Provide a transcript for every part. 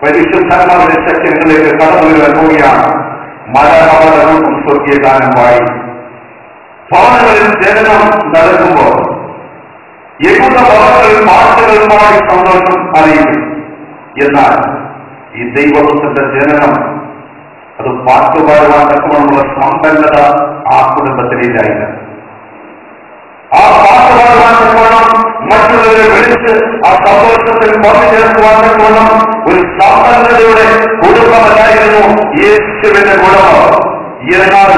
പരിശുദ്ധാത്മാവിന്റെ ശക്തികളിലേക്ക് കടന്നു വരുവാൻ പോവുകയാണ്. മലയാളം സ്വർഗീയ ഗാനമായി ഭവനങ്ങളിൽ ജനനം നടക്കുമ്പോൾ യഹൂദ ഭവനങ്ങളിൽ പാട്ടുകൾ പാടി സന്തോഷം അറിയിക്കും. എന്നാൽ ഈ ദൈവപുത്രന്റെ ജനനം അത് പാട്ടുപാടുവാൻ തക്കമുള്ള സമ്പന്നത ആ കുടുംബത്തിലേക്കായില്ല. ആ പാട്ടുപാടുവാൻ തക്കവണ്ണം മറ്റുള്ളവരെ വിളിച്ച് ആ സന്തോഷത്തിൽ പങ്കുചേർക്കുവാൻ തക്കവണ്ണം ഒരു സമ്പന്നതയുടെ കുടുംബമല്ലായിരുന്നു യേശുവിന്റെ കുടുംബം. എന്നാൽ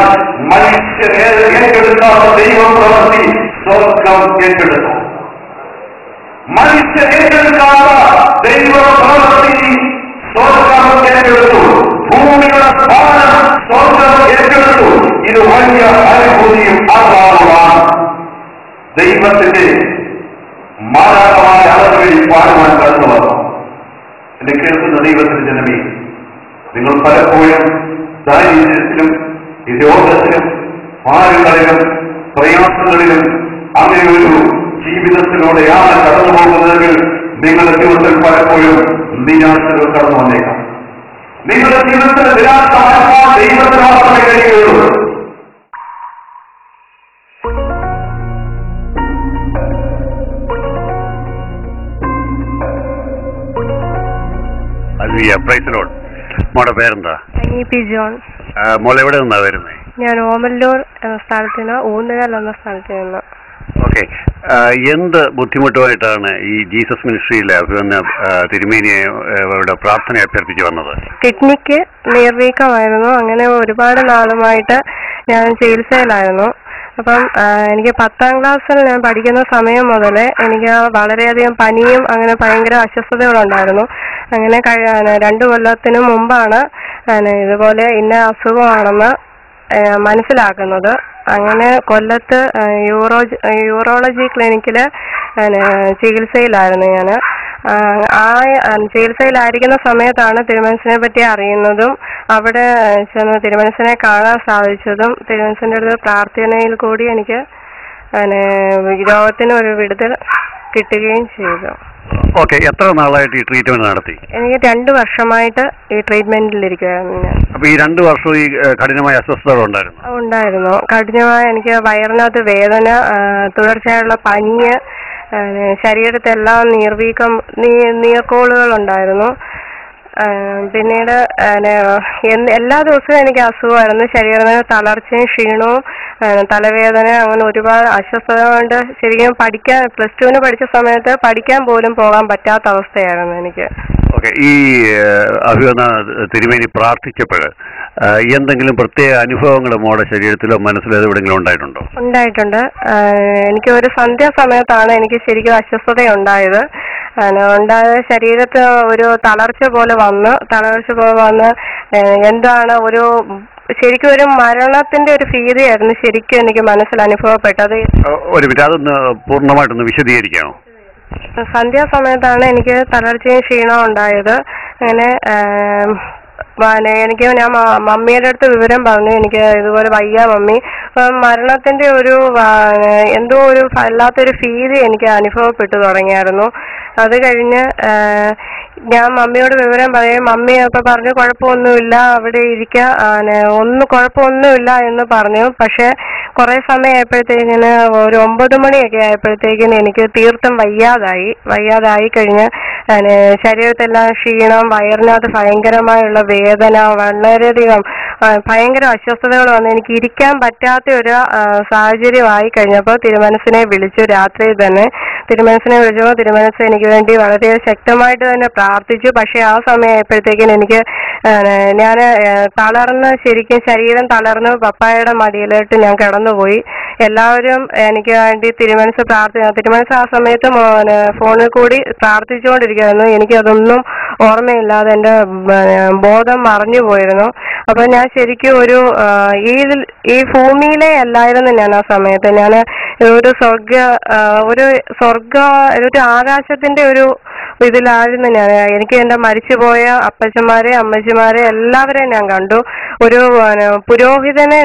മനുഷ്യൻ ഏറ്റെടുക്കാത്ത ദൈവപ്രവൃത്തി സ്വർഗം ഏറ്റെടുത്തു. മനുഷ്യൻ ഏറ്റെടുക്കാത്ത ദൈവപ്രവൃത്തി സ്വർഗം ഏറ്റെടുത്തു. ഭൂമിയുടെ സ്ഥാനം സ്വർഗം ഏറ്റെടുത്തു. ഇത് വലിയ അനുഭൂതിയും ആഹ്ലാദമാണ്. ദൈവത്തിന്റെ മാരകമായ അളവുകളിൽ പാടുവാൻ കടന്നു വന്നു. എന്നെ കേൾക്കുന്ന ദൈവത്തിന്റെ ജനമേ, നിങ്ങൾ പലപ്പോഴും ദാരിദ്ര്യത്തിലും രോഗത്തിലും പാടുകളിലും പ്രയാസങ്ങളിലും അങ്ങനെ ഒരു ജീവിതത്തിലൂടെയാണ് കടന്നു പോകുന്നതെങ്കിൽ നിങ്ങളുടെ ജീവിതത്തിൽ പലപ്പോഴും നിരാശകൾ കടന്നു വന്നേക്കാം. നിങ്ങളുടെ ജീവിതത്തിൽ നിരാശ ദൈവത്തിന് മാത്രമേ കഴിയുകയുള്ളൂ. മോളുടെ പേരെന്താ? ജോൺ. മോൾ എവിടെ നിന്നാ വരുന്നേ? ഞാൻ ഓമല്ലൂർ എന്ന സ്ഥലത്തിന് ഊന്നുകൽ എന്ന സ്ഥലത്ത് നിന്ന്. ഓക്കെ. എന്ത് ബുദ്ധിമുട്ടുമായിട്ടാണ് ഈ ജീസസ് മിനിസ്ട്രിയിലെ തിരുമേനിയെ പ്രാർത്ഥന അഭ്യർത്ഥിച്ചു വന്നത്? കിഡ്നിക്ക് നീർവീക്കമായിരുന്നു. അങ്ങനെ ഒരുപാട് നാളുമായിട്ട് ഞാൻ ചികിത്സയിലായിരുന്നു. അപ്പം എനിക്ക് 10ാം ക്ലാസ്സിൽ ഞാൻ പഠിക്കുന്ന സമയം മുതലേ എനിക്ക് വളരെയധികം പനിയും അങ്ങനെ ഭയങ്കര അസ്വസ്ഥതകളുണ്ടായിരുന്നു. അങ്ങനെ 2 കൊല്ലത്തിന് മുമ്പാണ് ഇതുപോലെ ഇന്ന അസുഖമാണെന്ന് മനസ്സിലാക്കുന്നത്. അങ്ങനെ കൊല്ലത്ത് യൂറോളജി ക്ലിനിക്കിൽ ചികിത്സയിലായിരുന്നു ഞാൻ. ആ ചികിത്സയിലായിരിക്കുന്ന സമയത്താണ് തിരുമനസിനെ പറ്റി അറിയുന്നതും അവിടെ ചെന്ന് തിരുമനസിനെ കാണാൻ സാധിച്ചതും തിരുമനസിൻ്റെ അടുത്ത് പ്രാർത്ഥനയിൽ കൂടി എനിക്ക് രോഗത്തിന് ഒരു വിടുതൽ കിട്ടുകയും ചെയ്തു. ഓക്കെ. എത്ര നാളായിട്ട് ഈ ട്രീറ്റ്മെന്റ് നടത്തി? എനിക്ക് 2 വർഷമായിട്ട് ഈ ട്രീറ്റ്മെന്റിലിരിക്കുകയായിരുന്നു ഞാൻ. അപ്പൊ ഈ 2 വർഷവും ഈ കഠിനമായ അസ്വസ്ഥതകൾ ഉണ്ടായിരുന്നു? കഠിനമായ എനിക്ക് വയറിനകത്ത് വേദന, തുടർച്ചയായുള്ള പനി, ശരീരത്തെല്ലാം നീർക്കോളുകൾ ഉണ്ടായിരുന്നു. പിന്നീട് എല്ലാ ദിവസവും എനിക്ക് അസുഖമായിരുന്നു. ശരീരത്തിന് തളർച്ചയും ക്ഷീണവും തലവേദന, അങ്ങനെ ഒരുപാട് അസ്വസ്ഥത കൊണ്ട് ശരിക്കും +2 പഠിച്ച സമയത്ത് പഠിക്കാൻ പോലും പോകാൻ പറ്റാത്ത അവസ്ഥയായിരുന്നു എനിക്ക്. ഓക്കെ. ഈ അഭിവന്ന തിരുമേനി പ്രാർത്ഥിച്ചപ്പോൾ എന്തെങ്കിലും പ്രത്യേക അനുഭവങ്ങൾ മോടെ ശരീരത്തിലോ മനസ്സിലോ എവിടെയെങ്കിലും ഉണ്ടായിട്ടുണ്ടോ? ഉണ്ടായിട്ടുണ്ട്. എനിക്ക് ഒരു സന്ധ്യാസമയത്താണ് എനിക്ക് ശരിക്കും അസ്വസ്ഥത ഉണ്ടായത്. ശരീരത്ത് ഒരു തളർച്ച പോലെ വന്ന് എന്താണ് ശരിക്കും ഒരു മരണത്തിന്റെ ഒരു ഭീതിയായിരുന്നു ശരിക്കും എനിക്ക് മനസ്സിൽ അനുഭവപ്പെട്ടത്. ഒരു മിനിറ്റ്, അതൊന്ന് പൂർണ്ണമായിട്ടൊന്ന് വിശദീകരിക്കാമോ? സന്ധ്യാസമയത്താണ് എനിക്ക് തളർച്ചയും ക്ഷീണവും ഉണ്ടായത്. അങ്ങനെ ഞാൻ മമ്മിയുടെ അടുത്ത് വിവരം പറഞ്ഞു, എനിക്ക് ഇതുപോലെ വയ്യ മമ്മി. മരണത്തിന്റെ എന്തോ ഒരു വല്ലാത്തൊരു ഫീൽ എനിക്ക് അനുഭവപ്പെട്ടു തുടങ്ങിയായിരുന്നു. അത് കഴിഞ്ഞ് ഞാൻ മമ്മിയോട് വിവരം പറയും. മമ്മി അപ്പോൾ പറഞ്ഞു കുഴപ്പമൊന്നുമില്ല, അവിടെ ഇരിക്കുക, കുഴപ്പമൊന്നുമില്ല എന്ന് പറഞ്ഞു. പക്ഷെ കുറെ സമയം ആയപ്പോഴത്തേക്കിന് ഒരു 9 മണിയൊക്കെ ആയപ്പോഴത്തേക്കിന് എനിക്ക് തീർത്തും വയ്യാതായി കഴിഞ്ഞ് ശരീരത്തെല്ലാം ക്ഷീണം, വയറിനകത്ത് ഭയങ്കരമായുള്ള വേദന, വളരെയധികം ഭയങ്കര അസ്വസ്ഥതകൾ വന്ന് എനിക്ക് ഇരിക്കാൻ പറ്റാത്ത ഒരു സാഹചര്യമായി കഴിഞ്ഞപ്പോൾ തിരുമനസിനെ വിളിച്ചു. രാത്രി തന്നെ തിരുമനസിനെ വിളിച്ചപ്പോൾ തിരുമനസ് എനിക്ക് വേണ്ടി വളരെ ശക്തമായിട്ട് തന്നെ പ്രാർത്ഥിച്ചു. പക്ഷെ ആ സമയമായപ്പോഴത്തേക്കിന് എനിക്ക് ഞാൻ ശരിക്കും ശരീരം തളർന്ന് പപ്പായുടെ മടിയിലോട്ട് ഞാൻ കിടന്നുപോയി. എല്ലാവരും എനിക്ക് വേണ്ടി തിരുമനസ് ആ സമയത്ത് ഫോണിൽ കൂടി പ്രാർത്ഥിച്ചുകൊണ്ടിരിക്കുകയായിരുന്നു. എനിക്കതൊന്നും ഓർമ്മയില്ലാതെ എൻ്റെ ബോധം മറഞ്ഞു പോയിരുന്നു. അപ്പൊ ഞാൻ ശരിക്കും ഈ ഭൂമിയിലെ അല്ലായിരുന്നു ഞാൻ ആ സമയത്ത്. ഞാൻ ഒരു ആകാശത്തിന്റെ ഇതിലായിരുന്നു ഞാൻ. എനിക്ക് എൻ്റെ മരിച്ചുപോയ അപ്പച്ചന്മാരെ അമ്മച്ചിമാരെ എല്ലാവരെയും ഞാൻ കണ്ടു. ഒരു പുരോഹിതനെ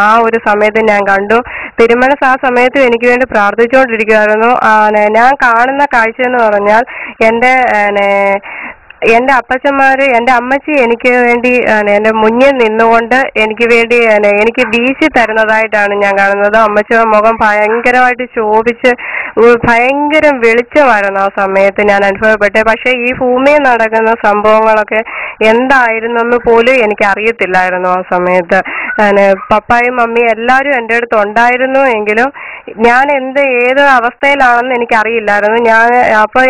ആ ഒരു സമയത്ത് ഞാൻ കണ്ടു. തിരുമനസ് ആ സമയത്ത് എനിക്ക് വേണ്ടി പ്രാർത്ഥിച്ചുകൊണ്ടിരിക്കുകയായിരുന്നു. ഞാൻ കാണുന്ന കാഴ്ച എന്ന് പറഞ്ഞാൽ എൻ്റെ എന്റെ അപ്പച്ചന്മാര്, എന്റെ അമ്മച്ചി എനിക്ക് വേണ്ടി എന്റെ മുന്നിൽ നിന്നുകൊണ്ട് എനിക്ക് വേണ്ടി എനിക്ക് വീശി തരുന്നതായിട്ടാണ് ഞാൻ കാണുന്നത്. അമ്മച്ചിയുടെ മുഖം ഭയങ്കരമായിട്ട് ശോഭിച്ച് ഭയങ്കര വെളിച്ചമായിരുന്നു ആ സമയത്ത് ഞാൻ അനുഭവപ്പെട്ടെ. പക്ഷെ ഈ ഭൂമിയിൽ നടക്കുന്ന സംഭവങ്ങളൊക്കെ എന്തായിരുന്നെന്ന് പോലും എനിക്ക് അറിയത്തില്ലായിരുന്നു ആ സമയത്ത്. പപ്പായും മമ്മിയും എല്ലാവരും എൻ്റെ അടുത്ത് ഉണ്ടായിരുന്നു എങ്കിലും ഞാൻ ഏത് അവസ്ഥയിലാണെന്ന് എനിക്കറിയില്ലായിരുന്നു. അപ്പൊ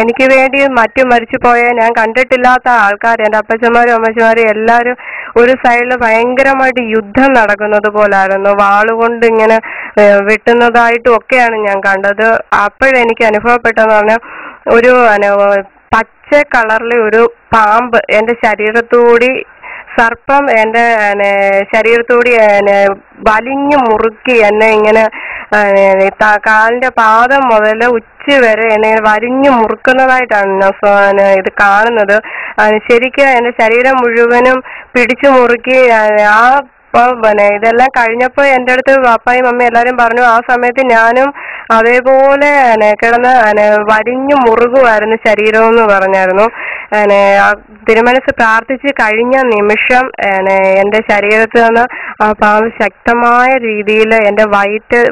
എനിക്ക് വേണ്ടി മറ്റു മരിച്ചു പോയ ഞാൻ കണ്ടിട്ടില്ലാത്ത ആൾക്കാർ, എൻ്റെ അപ്പച്ചന്മാരും അമ്മച്ചമാരും എല്ലാവരും ഒരു സൈഡിൽ ഭയങ്കരമായിട്ട് യുദ്ധം നടക്കുന്നത് പോലായിരുന്നു. വാളുകൊണ്ട് ഇങ്ങനെ വെട്ടുന്നതായിട്ടും ഒക്കെയാണ് ഞാൻ കണ്ടത്. അപ്പോഴെനിക്ക് അനുഭവപ്പെട്ടെന്ന് പറഞ്ഞാൽ ഒരു പച്ച കളറിലെ ഒരു പാമ്പ് എൻ്റെ ശരീരത്തുകൂടി, സർപ്പം എൻ്റെ ശരീരത്തോടി വലിഞ്ഞു മുറുക്കി എന്നെ ഇങ്ങനെ കാലിന്റെ പാദം മുതൽ ഉച്ച വരെ എന്നെ വലിഞ്ഞു മുറുക്കുന്നതായിട്ടാണ് ഇത് കാണുന്നത്. ശരിക്കും എൻ്റെ ശരീരം മുഴുവനും പിടിച്ചു മുറുക്കി. ഇതെല്ലാം കഴിഞ്ഞപ്പോൾ എൻ്റെ അടുത്ത് പാപ്പായും മമ്മി എല്ലാവരും പറഞ്ഞു ആ സമയത്ത് ഞാനും അതേപോലെ കിടന്ന് വലിഞ്ഞു മുറുകുമായിരുന്നു ശരീരം എന്ന് പറഞ്ഞായിരുന്നു. തിരുമനസ് പ്രാർത്ഥിച്ച് കഴിഞ്ഞ നിമിഷം എൻ്റെ ശരീരത്തിൽ നിന്ന് ആ പാമ്പ് ശക്തമായ രീതിയിൽ എൻ്റെ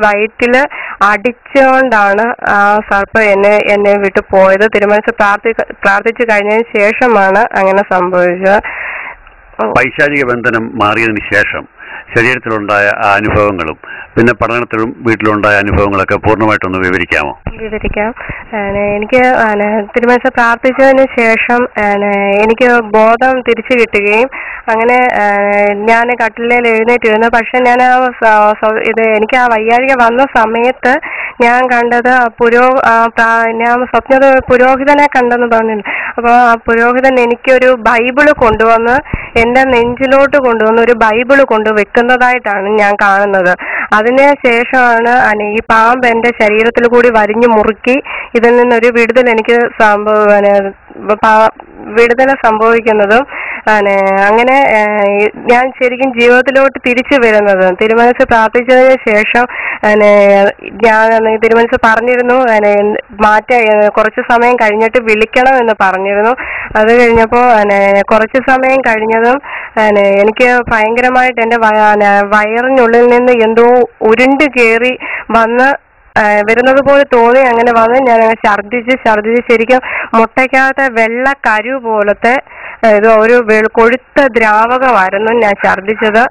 വയറ്റില് അടിച്ചുകൊണ്ടാണ് ആ സർപ്പം എന്നെ വിട്ടു പോയത്. തിരുമനസ് പ്രാർത്ഥിച്ചു കഴിഞ്ഞതിന് ശേഷമാണ് അങ്ങനെ സംഭവിച്ചത്. പൈശാചിക ബന്ധനം മാറിയതിന് ശേഷം ശരീരത്തിലുണ്ടായ ആ അനുഭവങ്ങളും പിന്നെ പഠനത്തിലും വീട്ടിലുണ്ടായ അനുഭവങ്ങളൊക്കെ പൂർണ്ണമായിട്ടൊന്ന് വിവരിക്കാമോ? വിവരിക്കാം. എനിക്ക് തിരുമനസ് പ്രാർത്ഥിച്ചതിന് ശേഷം എനിക്ക് ബോധം തിരിച്ചു കിട്ടുകയും അങ്ങനെ ഞാൻ കട്ടിലിൽ എഴുന്നേറ്റിരുന്നു. പക്ഷെ ഞാൻ എനിക്ക് ആ വയ്യാഴിക വന്ന സമയത്ത് ഞാൻ കണ്ടത് ഞാൻ സ്വപ്നത്തിൽ പുരോഹിതനെ കണ്ടെന്ന് പറഞ്ഞില്ല. അപ്പോൾ ആ പുരോഹിതൻ എനിക്കൊരു ബൈബിള് കൊണ്ടുവന്ന് എൻ്റെ നെഞ്ചിലോട്ട് കൊണ്ടുവന്ന് ഒരു ബൈബിള് കൊണ്ടുവെക്കുന്നതായിട്ടാണ് ഞാൻ കാണുന്നത്. അതിന് ശേഷമാണ് ഈ പാമ്പ് എൻ്റെ ശരീരത്തിൽ കൂടി വരിഞ്ഞു മുറുക്കി ഇതിൽ നിന്നൊരു വിടുതൽ എനിക്ക് വിടുതൽ സംഭവിക്കുന്നതും അങ്ങനെ ഞാൻ ശരിക്കും ജീവിതത്തിലോട്ട് തിരിച്ചു വരുന്നത്. തിരുമനസ് പ്രാർത്ഥിച്ചതിന് ശേഷം ഞാൻ തിരുമനസ് പറഞ്ഞിരുന്നു കുറച്ച് സമയം കഴിഞ്ഞിട്ട് വിളിക്കണം എന്ന് പറഞ്ഞിരുന്നു. അത് കഴിഞ്ഞപ്പോൾ കുറച്ച് സമയം കഴിഞ്ഞതും എനിക്ക് ഭയങ്കരമായിട്ട് എൻ്റെ വയറിനുള്ളിൽ നിന്ന് എന്തോ ഉരുണ്ട് കയറി വന്ന് വരുന്നത് പോലെ തോന്നി. അങ്ങനെ വന്ന് ഞാൻ ഛർദിച്ച് ശരിക്കും മുട്ടയ്ക്കകത്തെ വെള്ള കരു പോലത്തെ ഒരു കൊഴുത്ത ദ്രാവകമായിരുന്നു ഞാൻ ഛർദിച്ചത്.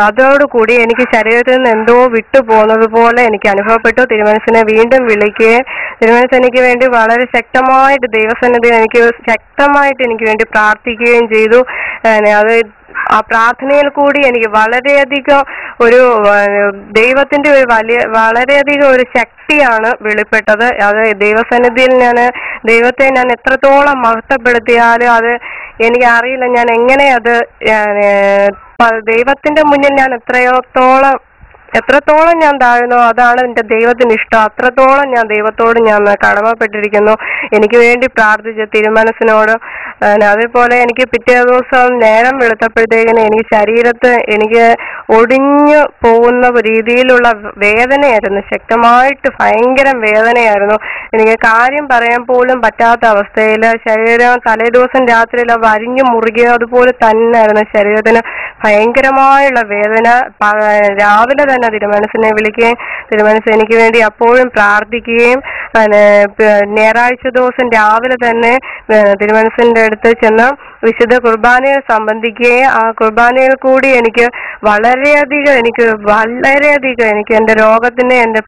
അതോടുകൂടി എനിക്ക് ശരീരത്തിൽ നിന്ന് എന്തോ വിട്ടു പോകുന്നത് പോലെ എനിക്ക് അനുഭവപ്പെട്ടു. തിരുമനസിനെ വീണ്ടും വിളിക്കുകയും തിരുമനസ് എനിക്ക് വേണ്ടി വളരെ ശക്തമായിട്ട് ദൈവസന്നിധിയിൽ എനിക്ക് വേണ്ടി പ്രാർത്ഥിക്കുകയും ചെയ്തു. അത് ആ പ്രാർത്ഥനയിൽ കൂടി എനിക്ക് വളരെയധികം ഒരു ദൈവത്തിന്റെ ഒരു വളരെയധികം ഒരു ശക്തിയാണ് വെളിപ്പെട്ടത്. അത് ദൈവസന്നിധിയിൽ ദൈവത്തെ ഞാൻ എത്രത്തോളം മഹത്വപ്പെടുത്തിയാലും അത് എനിക്കറിയില്ല ഞാൻ എങ്ങനെ അത് ദൈവത്തിന്റെ മുന്നിൽ ഞാൻ എത്രത്തോളം ഞാൻ താഴുന്നോ അതാണ് എൻ്റെ ദൈവത്തിന് ഇഷ്ടം. അത്രത്തോളം ഞാൻ ദൈവത്തോട് ഞാൻ കടമപ്പെട്ടിരിക്കുന്നു. എനിക്ക് വേണ്ടി പ്രാർത്ഥിച്ച തിരുമനസിനോട്. അതേപോലെ എനിക്ക് പിറ്റേ ദിവസം നേരം വെളുത്തപ്പോഴത്തേക്കിന് എനിക്ക് ശരീരത്ത് എനിക്ക് ഒടിഞ്ഞു പോകുന്ന രീതിയിലുള്ള വേദനയായിരുന്നു. ശക്തമായിട്ട് ഭയങ്കര വേദനയായിരുന്നു. എനിക്ക് കാര്യം പറയാൻ പോലും പറ്റാത്ത അവസ്ഥയിൽ ശരീരം തലേദിവസം രാത്രിയിൽ വരിഞ്ഞു മുറുകിയോ അതുപോലെ തന്നെയായിരുന്നു ശരീരത്തിന് ഭയങ്കരമായുള്ള വേദന. രാവിലെ തന്നെ തിരുമനസിനെ വിളിക്കുകയും തിരുമനസ് എനിക്ക് വേണ്ടി അപ്പോഴും പ്രാർത്ഥിക്കുകയും ഞായറാഴ്ച ദിവസം രാവിലെ തന്നെ തിരുമനസിന്റെ അടുത്ത് ചെന്ന് വിശുദ്ധ കുർബാനയിൽ സംബന്ധിക്കുകയും ആ കുർബാനയിൽ കൂടി എനിക്ക് വളരെയധികം എനിക്ക് എൻ്റെ രോഗത്തിന് എൻ്റെ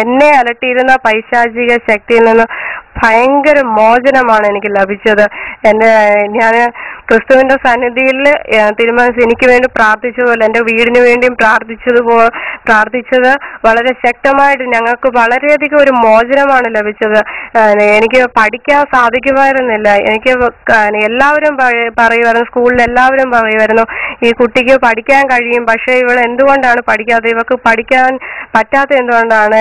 എന്നെ അലട്ടിയിരുന്ന പൈശാചിക ശക്തിയിൽ നിന്ന് ഭയങ്കര മോചനമാണ് എനിക്ക് ലഭിച്ചത്. ഞാൻ ക്രിസ്തുവിന്റെ സന്നിധിയിൽ തിരുമനസ് എനിക്ക് വേണ്ടി പ്രാർത്ഥിച്ചതുപോലെ എൻ്റെ വീടിന് വേണ്ടിയും പ്രാർത്ഥിച്ചത് വളരെ ശക്തമായിട്ട് ഞങ്ങൾക്ക് വളരെയധികം ഒരു മോചനമാണ് ലഭിച്ചത്. എനിക്ക് പഠിക്കാൻ സാധിക്കുമായിരുന്നില്ല. എനിക്ക് എല്ലാവരും പറയുമായിരുന്നു, സ്കൂളിൽ എല്ലാവരും പറയുമായിരുന്നു ഈ കുട്ടിക്ക് പഠിക്കാൻ കഴിയും, പക്ഷെ ഇവൾ എന്തുകൊണ്ടാണ് പഠിക്കാതെ, ഇവർക്ക് പഠിക്കാൻ പറ്റാത്ത എന്തുകൊണ്ടാണ്,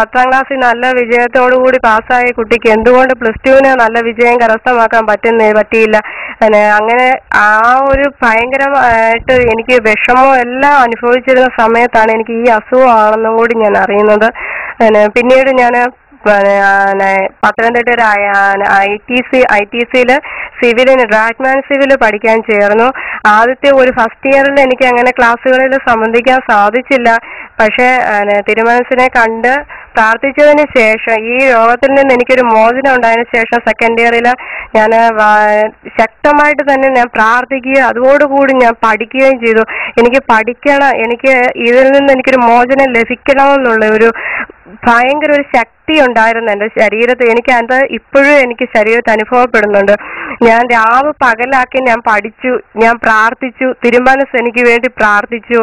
10ാം ക്ലാസ്സിൽ നല്ല വിജയത്തോടു കൂടി പാസ്സായ കുട്ടിക്ക് എന്തുകൊണ്ട് +2 നല്ല വിജയം കരസ്ഥമാക്കാൻ പറ്റിയില്ല. അങ്ങനെ ആ ഒരു ഭയങ്കരമായിട്ട് എനിക്ക് വിഷമം എല്ലാം അനുഭവിച്ചിരുന്ന സമയത്താണ് എനിക്ക് ഈ അസുഖമാണെന്നും കൂടി ഞാൻ അറിയുന്നത്. പിന്നീട് ഞാൻ പത്തനംതിട്ട ITC സിവിലിന് ഡ്രാഗ്മാൻ സിവിൽ പഠിക്കാൻ ചേർന്നു. ആദ്യത്തെ ഒരു ഫസ്റ്റ് ഇയറിൽ എനിക്ക് അങ്ങനെ ക്ലാസ്സുകളിൽ സംബന്ധിക്കാൻ സാധിച്ചില്ല. പക്ഷെ തിരുമനസിനെ കണ്ട് പ്രാർത്ഥിച്ചതിന് ശേഷം, ഈ രോഗത്തിൽ നിന്ന് എനിക്കൊരു മോചനം ഉണ്ടായതിനു ശേഷം സെക്കൻഡ് ഇയറിൽ ഞാൻ ശക്തമായിട്ട് തന്നെ ഞാൻ പ്രാർത്ഥിക്കുകയും അതോടുകൂടി ഞാൻ പഠിക്കുകയും ചെയ്തു. എനിക്ക് പഠിക്കണം, എനിക്ക് ഇതിൽ നിന്ന് എനിക്കൊരു മോചനം ലഭിക്കണമെന്നുള്ള ഒരു ഭയങ്കര ഒരു ശക്തി ഉണ്ടായിരുന്നു എൻ്റെ ശരീരത്തിൽ. എനിക്ക് അത് ഇപ്പോഴും എനിക്ക് ശരീരത്തിൽ അനുഭവപ്പെടുന്നുണ്ട്. ഞാൻ രാവ് പകലാക്കി ഞാൻ പഠിച്ചു, ഞാൻ പ്രാർത്ഥിച്ചു. തിരുമനസ് എനിക്ക് വേണ്ടി പ്രാർത്ഥിച്ചു.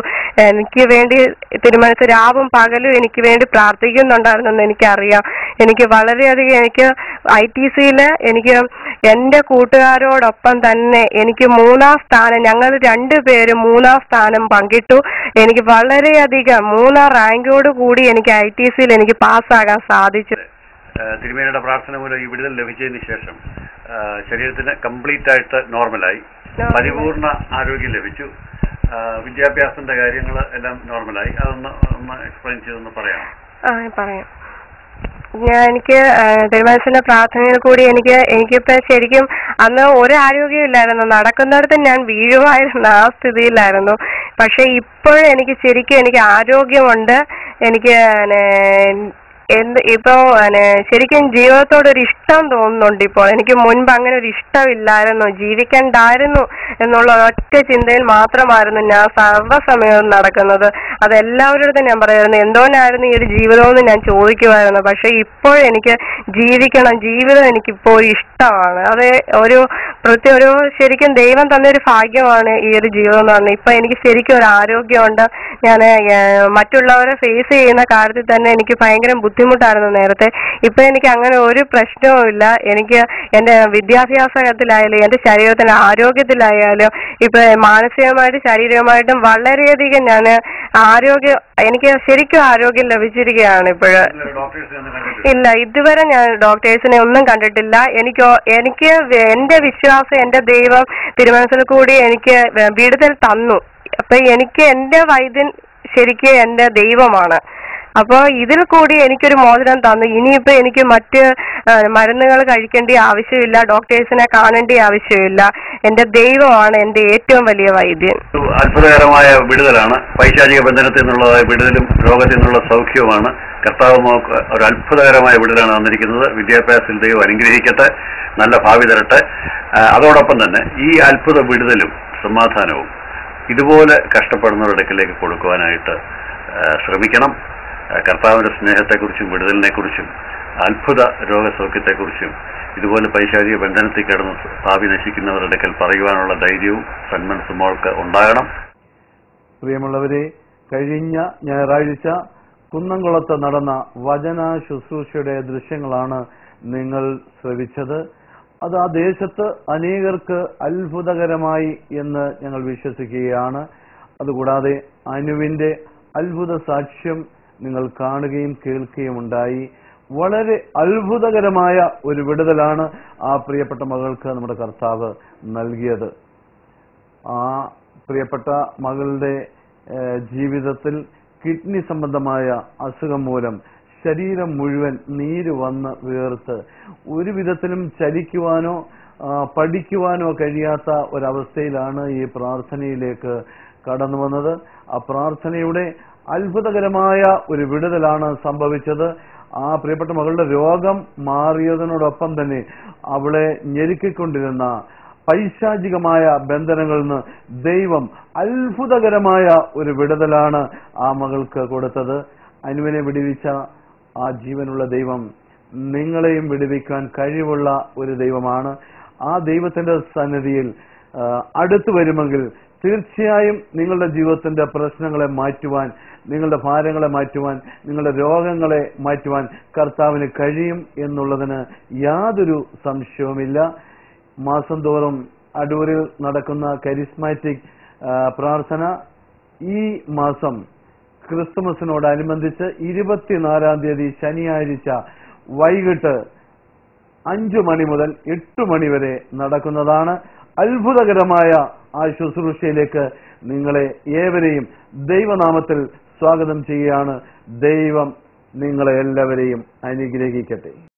എനിക്ക് വേണ്ടി തിരുമനസ് രാവും പകലും എനിക്ക് വേണ്ടി പ്രാർത്ഥിക്കുന്നുണ്ടായിരുന്നെന്ന് എനിക്കറിയാം. എനിക്ക് വളരെയധികം ITCയിൽ എനിക്ക് എൻ്റെ കൂട്ടുകാരോടൊപ്പം തന്നെ എനിക്ക് 3-ാം സ്ഥാനം, ഞങ്ങൾ 2 പേരും 3-ാം സ്ഥാനം പങ്കിട്ടു. എനിക്ക് വളരെയധികം 3-ാം റാങ്കോട് കൂടി എനിക്ക് ITCയിൽ എനിക്ക് പാസ്സാകാൻ സാധിച്ചു. തിരുമേനിയുടെ പ്രാർത്ഥന മൂലം ഈ വിടുതൽ ലഭിച്ചതിന് ശേഷം ശരീരത്തിന് കംപ്ലീറ്റ് ആയിട്ട് നോർമലായി, പരിപൂർണ ആരോഗ്യം ലഭിച്ചു. വിദ്യാഭ്യാസത്തിന്റെ കാര്യങ്ങൾ എല്ലാം നോർമലായി. അതൊന്ന് എക്സ്പ്ലെയിൻ ചെയ്തൊന്ന് പറയാം. പറയാം. എനിക്ക് തിരുമനസിന്റെ പ്രാർത്ഥനയിൽ കൂടി എനിക്കിപ്പോ ശരിക്കും അന്ന് ഒരു ആരോഗ്യം ഇല്ലായിരുന്നു. നടക്കുന്നിടത്ത് ഞാൻ വീഴുമായിരുന്നു, ആ സ്ഥിതിയിലായിരുന്നു. പക്ഷെ ഇപ്പോഴും എനിക്ക് ശരിക്കും എനിക്ക് ആരോഗ്യമുണ്ട്. എനിക്ക് ഇപ്പോ ശരിക്കും ജീവിതത്തോടൊരു ഇഷ്ടം തോന്നുന്നുണ്ട് ഇപ്പോൾ. എനിക്ക് മുൻപ് അങ്ങനെ ഒരു ഇഷ്ടമില്ലായിരുന്നു, ജീവിക്കണ്ടായിരുന്നു എന്നുള്ള ഒറ്റ ചിന്തയിൽ മാത്രമായിരുന്നു ഞാൻ സർവ്വസമയവും നടക്കുന്നത്. അതെല്ലാവരോടും ഞാൻ പറയുമായിരുന്നു, എന്തോന്നായിരുന്നു ഈ ഒരു ജീവിതമെന്ന് ഞാൻ ചോദിക്കുമായിരുന്നു. പക്ഷെ ഇപ്പോൾ എനിക്ക് ജീവിക്കണം, ജീവിതം എനിക്കിപ്പോൾ ഇഷ്ടമാണ്. അത് ഒരു ശരിക്കും ദൈവം തന്നൊരു ഭാഗ്യമാണ് ഈ ഒരു ജീവിതം എന്ന് പറഞ്ഞാൽ. ഇപ്പൊ എനിക്ക് ശരിക്കും ഒരു ആരോഗ്യമുണ്ട്. ഞാൻ മറ്റുള്ളവരെ ഫേസ് ചെയ്യുന്ന കാര്യത്തിൽ തന്നെ എനിക്ക് ഭയങ്കര ബുദ്ധിമുട്ടായിരുന്നു നേരത്തെ. ഇപ്പൊ എനിക്ക് അങ്ങനെ ഒരു പ്രശ്നവും ഇല്ല. എനിക്ക് എന്റെ വിദ്യാഭ്യാസത്തിലായാലും എന്റെ ശരീരത്തിന്റെ ആരോഗ്യത്തിലായാലും ഇപ്പൊ മാനസികമായിട്ടും ശാരീരികമായിട്ടും വളരെയധികം ഞാൻ എനിക്ക് ശരിക്കും ആരോഗ്യം ലഭിച്ചിരിക്കുകയാണ് ഇപ്പോഴ്. ഇല്ല, ഇതുവരെ ഞാൻ ഡോക്ടേഴ്സിനെ ഒന്നും കണ്ടിട്ടില്ല. എനിക്ക് എന്റെ വിശ്വാസം എന്റെ ദൈവം തിരുമനസിൽ കൂടി എനിക്ക് വിടുതൽ തന്നു. അപ്പൊ എനിക്ക് എന്റെ വൈദ്യൻ ശരിക്കും എന്റെ ദൈവമാണ്. അപ്പോൾ ഇതിൽ കൂടി എനിക്കൊരു മോചനം തന്നു. ഇനിയിപ്പോ എനിക്ക് മറ്റ് മരുന്നുകൾ കഴിക്കേണ്ട ആവശ്യമില്ല, ഡോക്ടേഴ്സിനെ കാണേണ്ട ആവശ്യമില്ല. എന്റെ ദൈവമാണ് എന്റെ ഏറ്റവും വലിയ വൈദ്യൻ. അത്ഭുതകരമായ വിടുതലാണ്. പൈശാചിക ബന്ധനത്തിൽ നിന്നുള്ള വിടുതലും രോഗത്തിൽ നിന്നുള്ള സൗഖ്യവുമാണ്. കർത്താവ് ഒരു അത്ഭുതകരമായ വിടുതലാണ് വന്നിരിക്കുന്നത്. വിദ്യാഭ്യാസത്തിൽ ദൈവം അനുഗ്രഹിക്കട്ടെ, നല്ല ഭാവി തരട്ടെ. അതോടൊപ്പം തന്നെ ഈ അത്ഭുത വിടുതലും സമാധാനവും ഇതുപോലെ കഷ്ടപ്പെടുന്നവരുടെ അടുക്കിലേക്ക് കൊടുക്കുവാനായിട്ട് ശ്രമിക്കണം. കർത്താവിന്റെ സ്നേഹത്തെക്കുറിച്ചും വിടുതലിനെക്കുറിച്ചും അത്ഭുത രോഗസൗഖ്യത്തെക്കുറിച്ചും ഇതുപോലെ പൈശാചിക ബന്ധനത്തിൽ കിടന്ന് ഭാവി നശിക്കുന്നവരുടെ അടുക്കൽ പറയുവാനുള്ള ധൈര്യവും സന്മനസ്സും മോൾക്ക് ഉണ്ടാകണം. പ്രിയമുള്ളവരെ, കഴിഞ്ഞ ഞായറാഴ്ച കുന്നംകുളത്ത് നടന്ന വചന ശുശ്രൂഷയുടെ ദൃശ്യങ്ങളാണ് നിങ്ങൾ ശ്രവിച്ചത്. അത് ആ ദേശത്ത് അനേകർക്ക് അത്ഭുതകരമായി എന്ന് ഞങ്ങൾ വിശ്വസിക്കുകയാണ്. അതുകൂടാതെ അനുവിന്റെ അത്ഭുത സാക്ഷ്യം നിങ്ങൾ കാണുകയും കേൾക്കുകയും ഉണ്ടായി. വളരെ അത്ഭുതകരമായ ഒരു വിടുതലാണ് ആ പ്രിയപ്പെട്ട മകൾക്ക് നമ്മുടെ കർത്താവ് നൽകിയത്. ആ പ്രിയപ്പെട്ട മകളുടെ ജീവിതത്തിൽ കിഡ്നി സംബന്ധമായ അസുഖം മൂലം ശരീരം മുഴുവൻ നീര് വന്ന് വീർത്ത് ഒരു വിധത്തിലും ചലിക്കുവാനോ പഠിക്കുവാനോ കഴിയാത്ത ഒരവസ്ഥയിലാണ് ഈ പ്രാർത്ഥനയിലേക്ക് കടന്നു വന്നത്. ആ പ്രാർത്ഥനയുടെ അത്ഭുതകരമായ ഒരു വിടുതലാണ് സംഭവിച്ചത്. ആ പ്രിയപ്പെട്ട മകളുടെ രോഗം മാറിയതിനോടൊപ്പം തന്നെ അവളെ ഞെരുക്കിക്കൊണ്ടിരുന്ന പൈശാചികമായ ബന്ധനങ്ങളിൽ നിന്ന് ദൈവം അത്ഭുതകരമായ ഒരു വിടുതലാണ് ആ മകൾക്ക് കൊടുത്തത്. അനുവിനെ വിടുവിച്ച ആ ജീവനുള്ള ദൈവം നിങ്ങളെയും വിടുവിക്കാൻ കഴിവുള്ള ഒരു ദൈവമാണ്. ആ ദൈവത്തിന്റെ സന്നിധിയിൽ അടുത്തു വരുമെങ്കിൽ തീർച്ചയായും നിങ്ങളുടെ ജീവിതത്തിന്റെ പ്രശ്നങ്ങളെ മാറ്റുവാൻ, നിങ്ങളുടെ ഭാരങ്ങളെ മാറ്റുവാൻ, നിങ്ങളുടെ രോഗങ്ങളെ മാറ്റുവാൻ കർത്താവിന് കഴിയും എന്നുള്ളതിന് യാതൊരു സംശയവുമില്ല. മാസം തോറും അടൂരിൽ നടക്കുന്ന കരിസ്മാറ്റിക് പ്രാർത്ഥന ഈ മാസം ക്രിസ്തുമസിനോടനുബന്ധിച്ച് 24-ാം തീയതി ശനിയാഴ്ച വൈകിട്ട് 5 മണി മുതൽ 8 മണി വരെ നടക്കുന്നതാണ്. അത്ഭുതകരമായ ആ ശുശ്രൂഷയിലേക്ക് നിങ്ങളെ ഏവരെയും ദൈവനാമത്തിൽ സ്വാഗതം ചെയ്യുകയാണ്. ദൈവം നിങ്ങളെ എല്ലാവരെയും അനുഗ്രഹിക്കട്ടെ.